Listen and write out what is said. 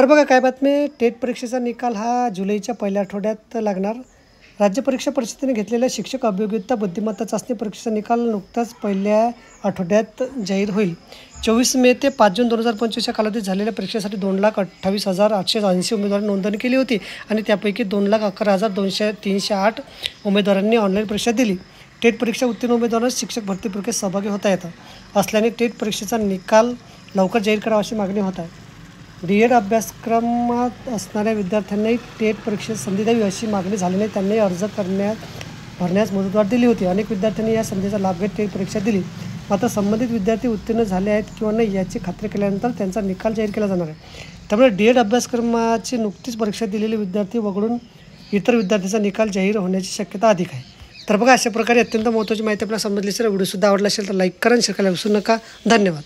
तर बघा काय बातमी, टेट परीक्षेचा निकाल हा जुलैच्या पहिल्या आठवड्यात लागणार. राज्य परीक्षा परिषदेने घेतलेल्या शिक्षक अभियोग्यता बुद्धिमत्ता चाचणी परीक्षेचा निकाल नुकताच पहिल्या आठवड्यात जाहीर होईल. 24 मे ते 5 जून 2025 या कालावधीत झालेल्या परीक्षेसाठी 2,28,880 उमेदवारांनी नोंदणी केली होती आणि त्यापैकी 2,11,308 उमेदवारांनी ऑनलाईन परीक्षा दिली. टेट परीक्षा उत्तीर्ण उमेदवारांना शिक्षक भरती प्रक्रियेत सहभागी होता येतं असल्याने टेट परीक्षेचा निकाल लवकर जाहीर करावा अशी मागणी होत आहे. डी.एड अभ्यासक्रमात असणाऱ्या विद्यार्थ्यांनाही टेट परीक्षेत संधी द्यावी अशी मागणी झाल्याने त्यांनी अर्ज भरण्यास मुदतवाढ दिली होती. अनेक विद्यार्थ्यांनी या संधीचा लाभ घेत टेट परीक्षा दिली. मात्र संबंधित विद्यार्थी उत्तीर्ण झाले आहेत किंवा नाही याची खात्री केल्यानंतर त्यांचा निकाल जाहीर केला जाणार आहे. त्यामुळे डी.एड अभ्यासक्रमाची नुकतीच परीक्षा दिलेले विद्यार्थी वगळून इतर विद्यार्थ्यांचा निकाल जाहीर होण्याची शक्यता अधिक आहे. तर बघा, अशा प्रकारे अत्यंत महत्त्वाची माहिती आपल्याला समजली असेल. व्हिडिओसुद्धा आवडला असेल तर लाईक करा आणि शेअर करायला विसरू नका. धन्यवाद.